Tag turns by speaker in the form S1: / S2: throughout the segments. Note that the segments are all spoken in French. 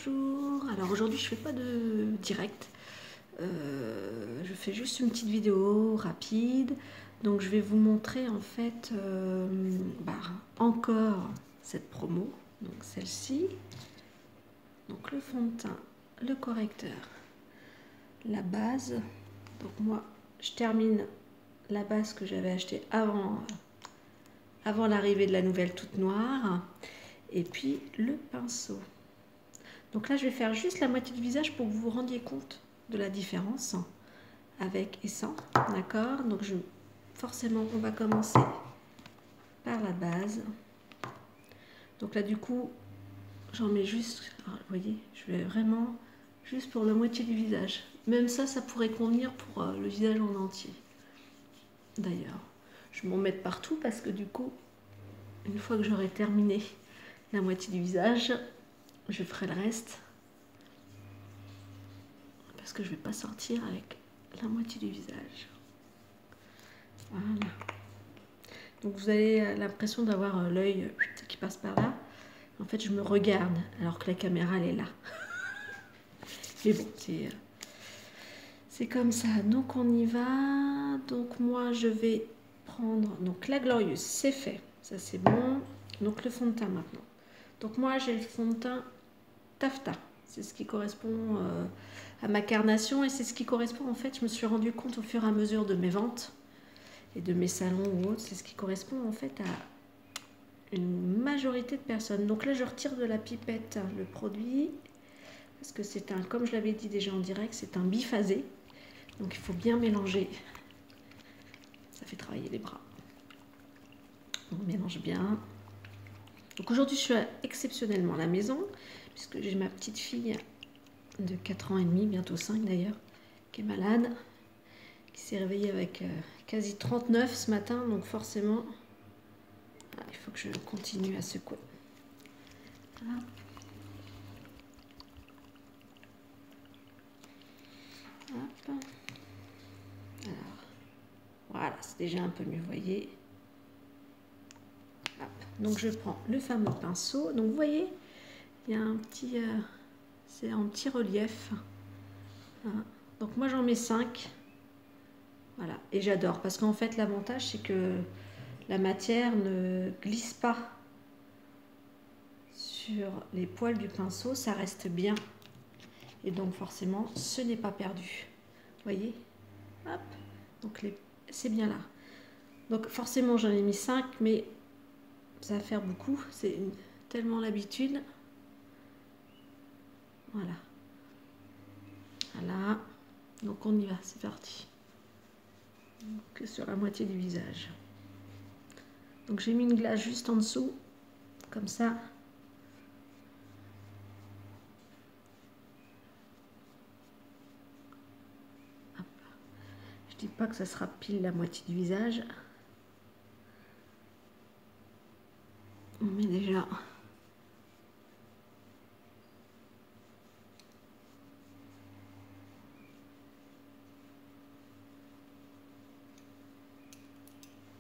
S1: Bonjour, alors aujourd'hui je fais pas de direct, je fais juste une petite vidéo rapide, donc je vais vous montrer en fait encore cette promo, donc celle-ci, donc le fond de teint, le correcteur, la base, donc moi je termine la base que j'avais achetée avant l'arrivée de la nouvelle toute noire, et puis le pinceau. Donc là, je vais faire juste la moitié du visage pour que vous vous rendiez compte de la différence avec et sans. D'accord? Donc forcément, on va commencer par la base. Donc là, du coup, j'en mets juste, alors, vous voyez, je vais vraiment juste pour la moitié du visage. Même ça, ça pourrait convenir pour le visage en entier. D'ailleurs, je vais m'en mettre partout parce que du coup, une fois que j'aurai terminé la moitié du visage, je ferai le reste. Parce que je ne vais pas sortir avec la moitié du visage. Voilà. Donc vous avez l'impression d'avoir l'œil qui passe par là. En fait, je me regarde alors que la caméra, elle est là. Mais bon, c'est comme ça. Donc on y va. Donc moi, je vais prendre... Donc la glorieuse, c'est fait. Ça, c'est bon. Donc le fond de teint maintenant. Donc moi, j'ai le fond de teint taffetas. C'est ce qui correspond à ma carnation et c'est ce qui correspond en fait, je me suis rendu compte au fur et à mesure de mes ventes et de mes salons ou autres, c'est ce qui correspond en fait à une majorité de personnes. Donc là je retire de la pipette le produit parce que c'est un, comme je l'avais dit déjà en direct, c'est un biphasé. Donc il faut bien mélanger. Ça fait travailler les bras. On mélange bien. Donc aujourd'hui je suis exceptionnellement à la maison puisque j'ai ma petite fille de 4 ans et demi, bientôt 5 d'ailleurs, qui est malade, qui s'est réveillée avec quasi 39 ce matin, donc forcément, il faut que je continue à secouer. Voilà. Hop. Alors, voilà, c'est déjà un peu mieux, vous voyez. Hop. Donc je prends le fameux pinceau, donc vous voyez, il y a un petit... c'est en petit relief. Hein. Donc moi j'en mets 5. Voilà, et j'adore parce qu'en fait l'avantage c'est que la matière ne glisse pas sur les poils du pinceau, ça reste bien. Et donc forcément ce n'est pas perdu. Vous voyez? Hop, donc c'est bien là. Donc forcément j'en ai mis 5, mais ça va faire beaucoup, c'est tellement l'habitude. Voilà. Voilà. Donc on y va, c'est parti. Que sur la moitié du visage. Donc j'ai mis une glace juste en dessous, comme ça. Hop. Je dis pas que ça sera pile la moitié du visage. On met déjà.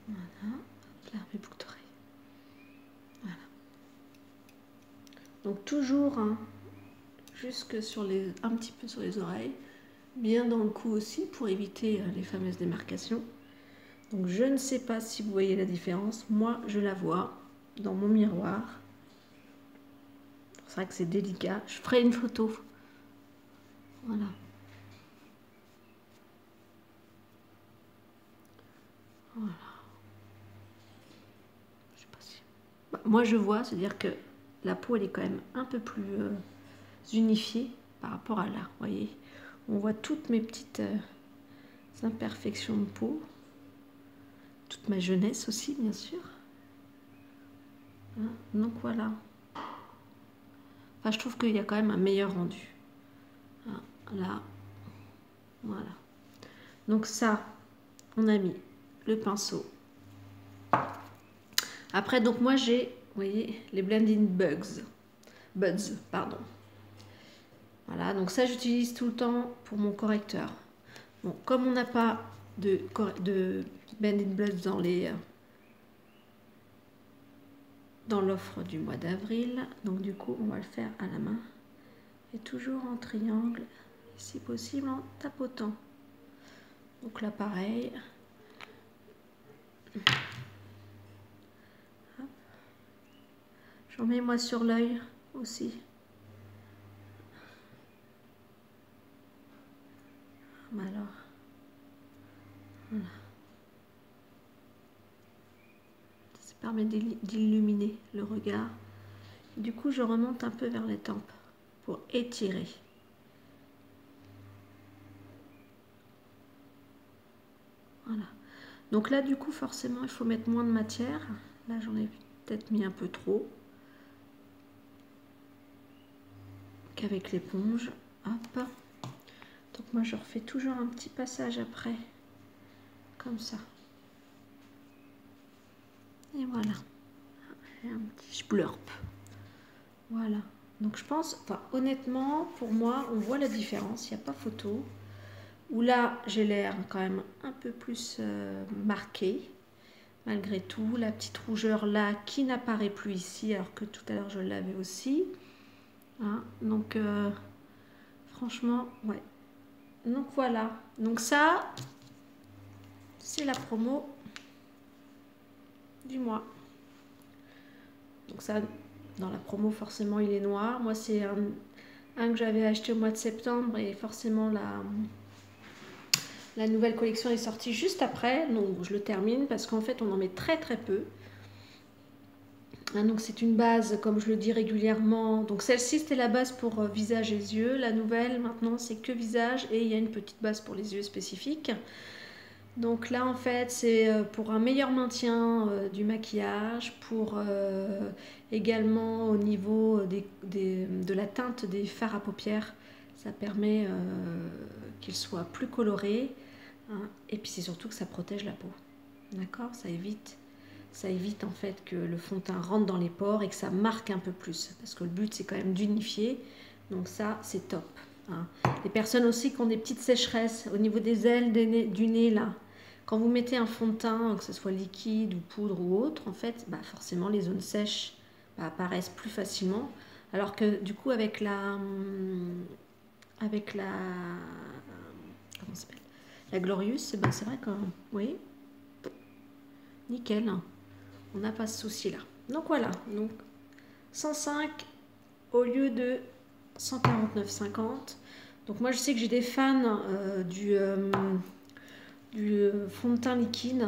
S1: Voilà, là mes boucles d'oreilles. Voilà. Donc toujours hein, jusque sur un petit peu sur les oreilles, bien dans le cou aussi pour éviter les fameuses démarcations. Donc je ne sais pas si vous voyez la différence, moi je la vois dans mon miroir. C'est vrai que c'est délicat, je ferai une photo. Voilà. Voilà. Je sais pas si... moi je vois, c'est-à-dire que la peau elle est quand même un peu plus unifiée par rapport à là, vous voyez. On voit toutes mes petites imperfections de peau, toute ma jeunesse aussi bien sûr. Hein, donc voilà. Enfin, je trouve qu'il y a quand même un meilleur rendu. Hein, là, voilà. Donc ça, on a mis le pinceau. Après, donc moi j'ai, vous voyez, les Blending Buds, pardon. Voilà, donc ça j'utilise tout le temps pour mon correcteur. Bon, comme on n'a pas de Blending Buds dans l'offre du mois d'avril, donc du coup on va le faire à la main. Et toujours en triangle, si possible en tapotant. Donc là pareil. J'en mets moi sur l'œil aussi. Alors, voilà. Ça permet d'illuminer le regard. Et du coup, je remonte un peu vers les tempes pour étirer. Voilà. Donc là, du coup, forcément, il faut mettre moins de matière. Là, j'en ai peut-être mis un peu trop. Qu'avec l'éponge. Hop. Donc moi, je refais toujours un petit passage après. Comme ça. Et voilà. Et un petit splurp. Voilà. Donc je pense, enfin honnêtement, pour moi, on voit la différence. Il n'y a pas photo. Où là, j'ai l'air quand même un peu plus marqué. Malgré tout, la petite rougeur là qui n'apparaît plus ici, alors que tout à l'heure je l'avais aussi. Hein, donc, franchement, ouais. Donc voilà. Donc ça, c'est la promo du mois. Donc ça, dans la promo, forcément, il est noir. Moi, c'est un que j'avais acheté au mois de septembre et forcément, la nouvelle collection est sortie juste après. Donc, je le termine parce qu'en fait, on en met très très peu. Hein, donc, c'est une base, comme je le dis régulièrement. Donc, celle-ci, c'était la base pour visage et yeux. La nouvelle, maintenant, c'est que visage et il y a une petite base pour les yeux spécifiques. Donc là, en fait, c'est pour un meilleur maintien du maquillage, pour également au niveau de la teinte des fards à paupières. Ça permet qu'ils soient plus colorés. Hein, et puis, c'est surtout que ça protège la peau. D'accord? Ça évite en fait que le fond de teint rentre dans les pores et que ça marque un peu plus. Parce que le but, c'est quand même d'unifier. Donc ça, c'est top. Hein. Les personnes aussi qui ont des petites sécheresses au niveau des ailes du nez, là. Quand vous mettez un fond de teint, que ce soit liquide ou poudre ou autre, en fait, bah forcément, les zones sèches apparaissent plus facilement. Alors que du coup, avec la comment ça s'appelle, la Glorious, c'est vrai que, oui, nickel. On n'a pas ce souci-là. Donc voilà, donc 105 au lieu de 149,50. Donc moi, je sais que j'ai des fans du fond de teint liquide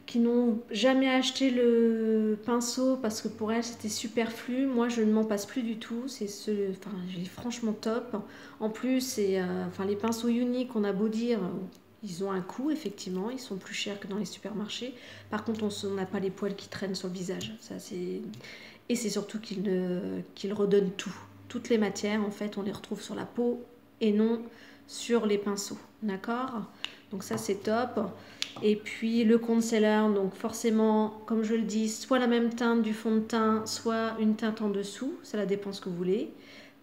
S1: qui n'ont jamais acheté le pinceau parce que pour elles c'était superflu. Moi je ne m'en passe plus du tout, j'ai franchement top. En plus les pinceaux uniques, on a beau dire, ils ont un coût effectivement, ils sont plus chers que dans les supermarchés. Par contre on n'a pas les poils qui traînent sur le visage, et c'est surtout qu'ils redonnent tout. Toutes les matières en fait on les retrouve sur la peau et non sur les pinceaux, d'accord? Donc ça c'est top. Et puis le concealer, donc forcément, comme je le dis, soit la même teinte du fond de teint, soit une teinte en dessous, ça dépend ce que vous voulez.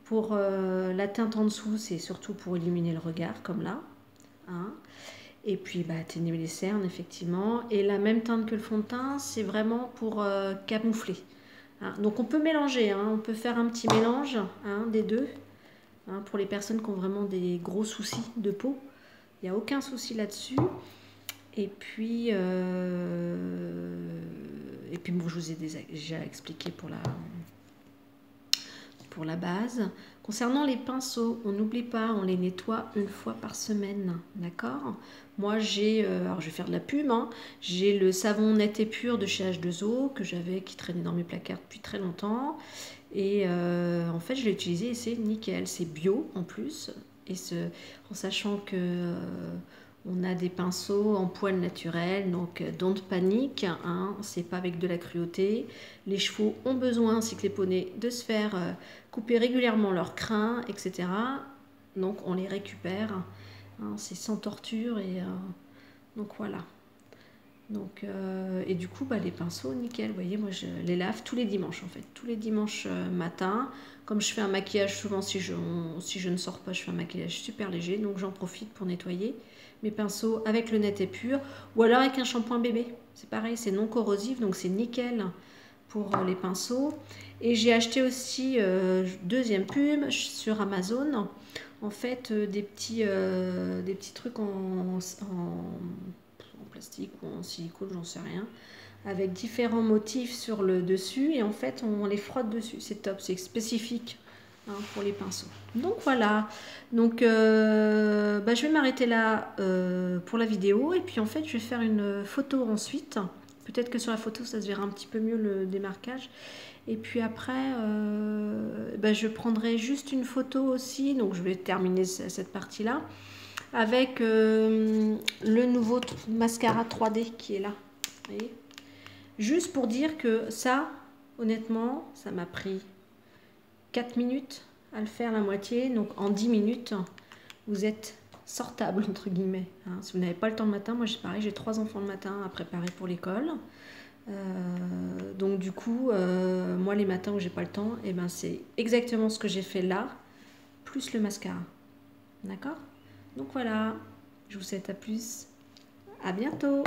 S1: Pour la teinte en dessous, c'est surtout pour illuminer le regard, comme là. Hein. Et puis atténuer les cernes, effectivement. Et la même teinte que le fond de teint, c'est vraiment pour camoufler. Hein. Donc on peut mélanger, hein. On peut faire un petit mélange des deux. Hein, pour les personnes qui ont vraiment des gros soucis de peau, il n'y a aucun souci là-dessus. Et puis bon, je vous ai déjà expliqué pour la base. Concernant les pinceaux, on n'oublie pas, on les nettoie une fois par semaine, d'accord? Moi, alors je vais faire de la pub, hein, j'ai le savon net et pur de chez H2O qui traînait dans mes placards depuis très longtemps. Et en fait, je l'ai utilisé et c'est nickel, c'est bio en plus. Et en sachant que on a des pinceaux en poils naturels, donc don't panique, hein, c'est pas avec de la cruauté. Les chevaux ont besoin, ainsi que les poneys, de se faire couper régulièrement leurs crins, etc. Donc on les récupère, hein, c'est sans torture et donc voilà. Donc, et du coup, les pinceaux, nickel. Vous voyez, moi, je les lave tous les dimanches, en fait. Tous les dimanches matin. Comme je fais un maquillage, souvent, si je ne sors pas, je fais un maquillage super léger. Donc, j'en profite pour nettoyer mes pinceaux avec le net et pur. Ou alors avec un shampoing bébé. C'est pareil, c'est non corrosif, donc c'est nickel. pour les pinceaux. Et j'ai acheté aussi, deuxième pub sur Amazon, en fait des petits trucs en plastique ou en silicone, j'en sais rien, avec différents motifs sur le dessus, et en fait on les frotte dessus. C'est top, c'est spécifique pour les pinceaux. Donc voilà, donc je vais m'arrêter là pour la vidéo, et puis en fait je vais faire une photo ensuite. Peut-être que sur la photo ça se verra un petit peu mieux le démarquage. Et puis après, je prendrai juste une photo aussi, donc je vais terminer cette partie-là, avec le nouveau mascara 3D qui est là. Vous voyez ? Juste pour dire que ça, honnêtement, ça m'a pris 4 minutes à le faire, la moitié. Donc en 10 minutes, vous êtes sortable, entre guillemets. Si vous n'avez pas le temps le matin, moi c'est pareil, j'ai 3 enfants le matin à préparer pour l'école. Donc du coup, moi les matins où j'ai pas le temps, et c'est exactement ce que j'ai fait là, plus le mascara. D'accord ? Donc voilà, je vous souhaite à plus. À bientôt.